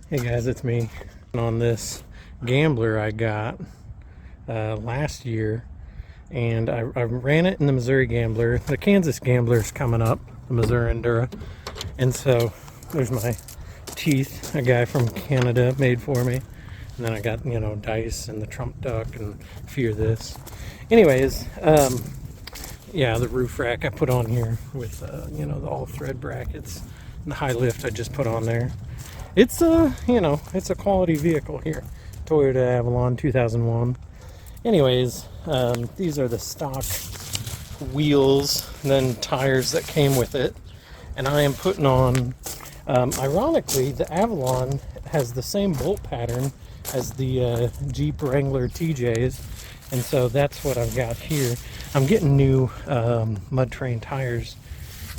Hey guys, it's me. On this Gambler I got last year, and I ran it in the Missouri Gambler. The Kansas Gambler's coming up, the Missouri Endura. And so there's my teeth, a guy from Canada made for me. And then I got, dice and the Trump duck and a few of this. Anyways, yeah, the roof rack I put on here with, the all thread brackets and the high lift I just put on there. It's it's a quality vehicle here. Toyota Avalon 2001. Anyways, these are the stock wheels and then tires that came with it. And I am putting on, ironically, the Avalon has the same bolt pattern as the Jeep Wrangler TJs. And so that's what I've got here. I'm getting new mud train tires.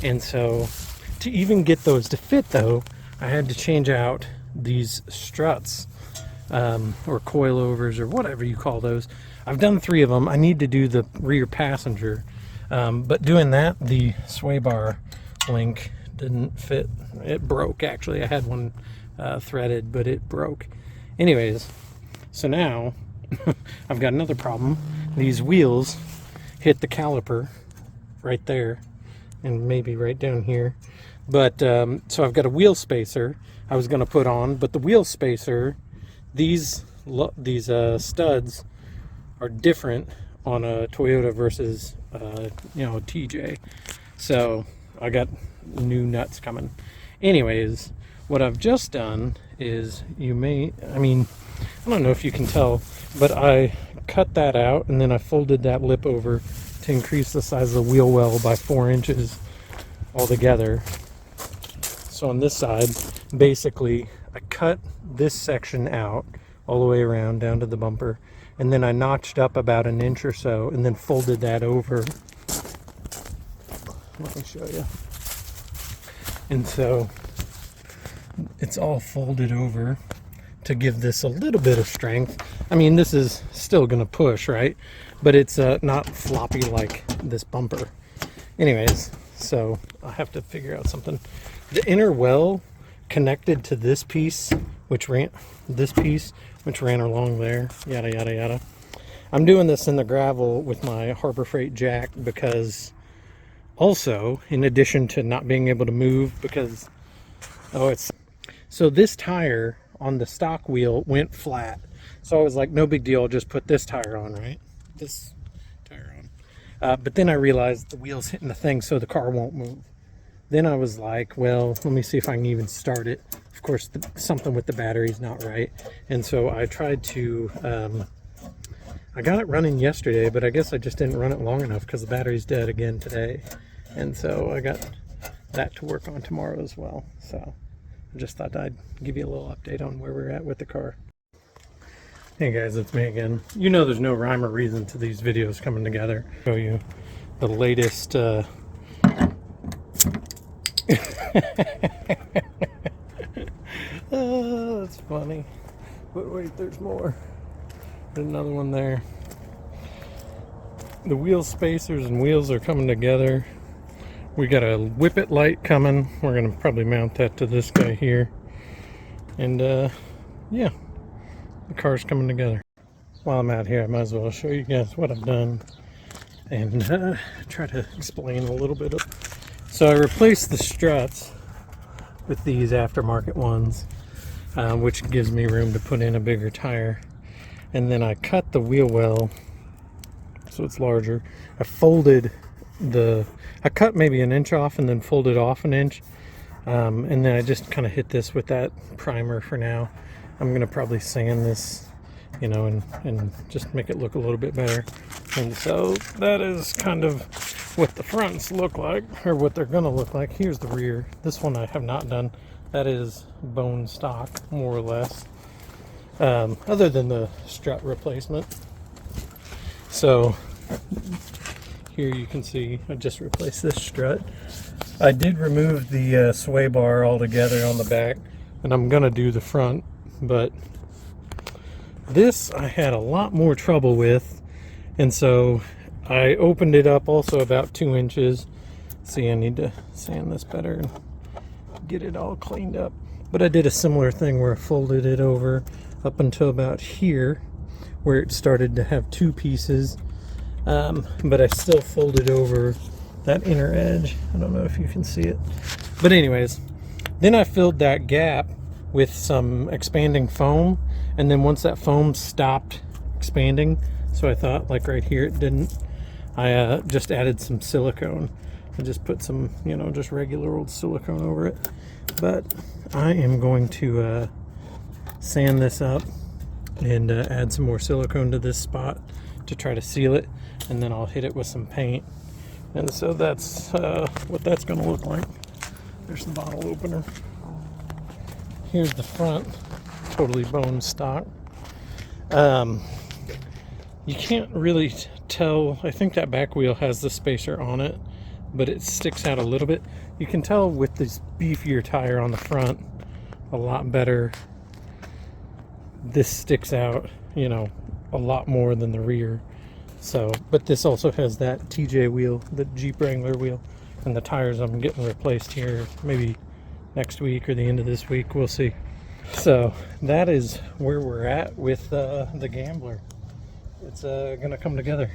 And so to even get those to fit though, I had to change out these struts or coilovers or whatever you call those. I've done 3 of them. I need to do the rear passenger, but doing that, the sway bar link didn't fit. It broke actually. I had one threaded, but it broke. Anyways, so now I've got another problem. These wheels hit the caliper right there and maybe right down here. But so I've got a wheel spacer I was going to put on, but the wheel spacer, these studs are different on a Toyota versus TJ. So I got new nuts coming. Anyways, what I've just done is I don't know if you can tell, but I cut that out and then I folded that lip over to increase the size of the wheel well by 4 inches altogether. So on this side, basically, I cut this section out all the way around down to the bumper, and then I notched up about 1 inch or so, and then folded that over. Let me show you. And so it's all folded over to give this a little bit of strength. I mean, this is still going to push, right? But it's not floppy like this bumper. Anyways, so I have to figure out something. The inner well connected to this piece, which ran along there, yada yada yada. I'm doing this in the gravel with my Harbor Freight jack because also, in addition to not being able to move, because so this tire on the stock wheel went flat. So I was like, no big deal, I'll just put this tire on, right? This tire on. But then I realized the wheel's hitting the thing so the car won't move. Then I was like, well, let me see if I can even start it. Of course, something with the battery's not right. And so I tried to, I got it running yesterday, but I guess I just didn't run it long enough because the battery's dead again today. And so I got that to work on tomorrow as well. So I just thought I'd give you a little update on where we're at with the car. Hey guys, it's me again. You know there's no rhyme or reason to these videos coming together. Show you the latest oh, that's funny. But wait, there's more. There's another one there. The wheel spacers and wheels are coming together. We got a whippet light coming. We're gonna probably mount that to this guy here. And yeah, the car's coming together. While I'm out here, I might as well show you guys what I've done and try to explain a little bit of. So I replaced the struts with these aftermarket ones, which gives me room to put in a bigger tire. And then I cut the wheel well so it's larger. I cut maybe 1 inch off and then folded off 1 inch. And then I just kind of hit this with that primer for now. I'm going to probably sand this, and just make it look a little bit better. And so that is kind of what the fronts look like, or what they're going to look like. Here's the rear. This one I have not done. That is bone stock, more or less, other than the strut replacement. So here you can see I just replaced this strut. I did remove the sway bar altogether on the back, and I'm going to do the front, but this I had a lot more trouble with, and so I opened it up also about 2 inches. See, I need to sand this better and get it all cleaned up. But I did a similar thing where I folded it over up until about here, where it started to have two pieces. But I still folded over that inner edge. I don't know if you can see it. But anyways, then I filled that gap with some expanding foam. And then once that foam stopped expanding, so I thought like right here it didn't, I just added some silicone. I just put some, you know, just regular old silicone over it. But I am going to sand this up and add some more silicone to this spot to try to seal it, and then I'll hit it with some paint. And so that's what that's going to look like. There's the bottle opener. Here's the front, totally bone stock. You can't really tell. I think that back wheel has the spacer on it, but it sticks out a little bit. You can tell with this beefier tire on the front a lot better. This sticks out, you know, a lot more than the rear. So, but this also has that TJ wheel, the Jeep Wrangler wheel, and the tires I'm getting replaced here maybe next week or the end of this week. We'll see. So that is where we're at with the Gambler. It's gonna come together.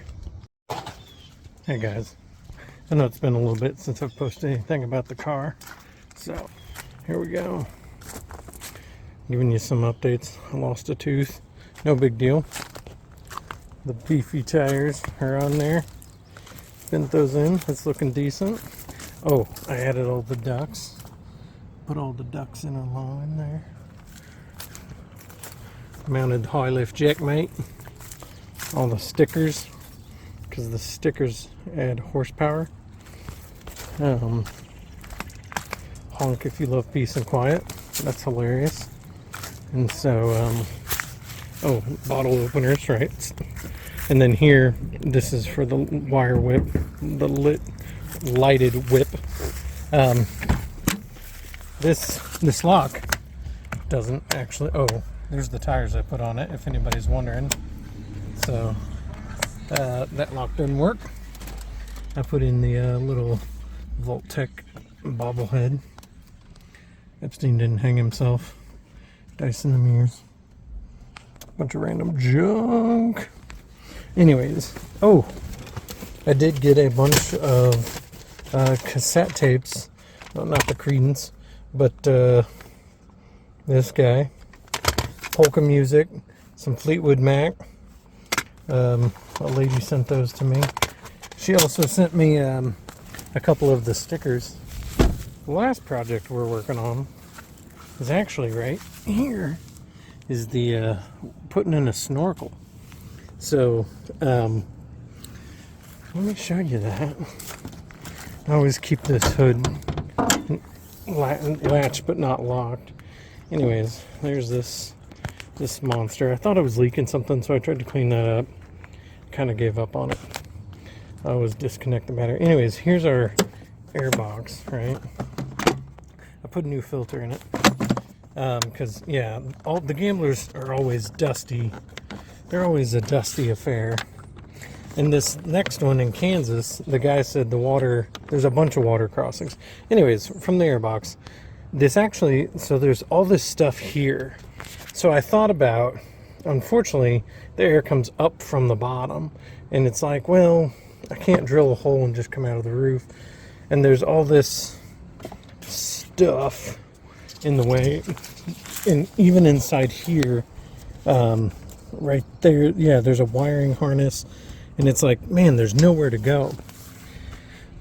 Hey guys, I know it's been a little bit since I've posted anything about the car, so here we go. Giving you some updates. I lost a tooth, no big deal. The beefy tires are on there. Bent those in, it's looking decent. Oh, I added all the ducts. Put all the ducts in a line there. Mounted high lift jack mate. All the stickers, because the stickers add horsepower. Honk if you love peace and quiet. That's hilarious. And so, oh, bottle openers, right? And then here, this is for the wire whip, the lighted whip. This lock doesn't actually. Oh, there's the tires I put on it, if anybody's wondering. So that lock doesn't work. I put in the little Voltec bobblehead. Epstein didn't hang himself. Dice in the mirrors. Bunch of random junk. Anyways, oh, I did get a bunch of cassette tapes. Well, not the Creedence, but this guy. Polka music, some Fleetwood Mac. A lady sent those to me. She also sent me a couple of the stickers. The last project we're working on is actually right here. Is the putting in a snorkel. So let me show you that. I always keep this hood latched but not locked. Anyways, there's this monster. I thought it was leaking something, so I tried to clean that up. Kind of gave up on it. I always disconnect the battery. Anyways, here's our air box, right? I put a new filter in it. Because, yeah, all the Gamblers are always dusty. They're always a dusty affair. And this next one in Kansas, the guy said the water, there's a bunch of water crossings. Anyways, from the air box, this actually, so there's all this stuff here. So I thought about, unfortunately, the air comes up from the bottom. And it's like, well, I can't drill a hole and just come out of the roof. And there's all this stuff in the way, and even inside here, right there, yeah, there's a wiring harness, and it's like, man, there's nowhere to go.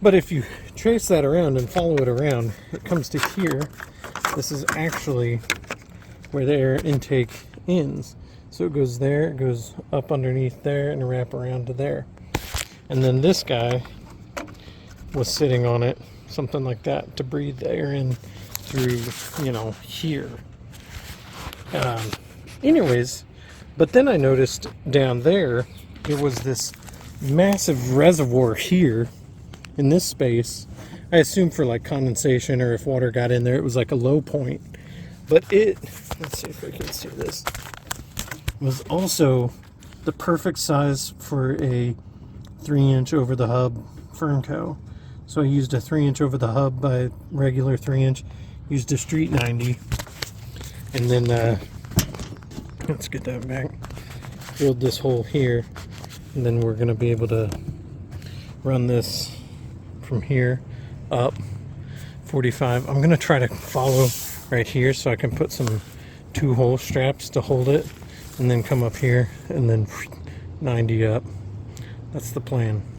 But if you trace that around and follow it around, it comes to here. This is actually where the air intake ends. So it goes there, it goes up underneath there, and wrap around to there. And then this guy was sitting on it, something like that, to breathe the air in through, you know, here. Anyways, but then I noticed down there, there was this massive reservoir here in this space. I assume for like condensation, or if water got in there, it was like a low point. But it, let's see if we can see this, was also the perfect size for a 3-inch over the hub Fernco. So I used a 3-inch over the hub by regular 3-inch, used a street 90, And then let's get that back. Drilled this hole here, and then we're going to be able to run this from here up 45. I'm going to try to follow right here so I can put some 2-hole straps to hold it, and then come up here and then 90 up. That's the plan.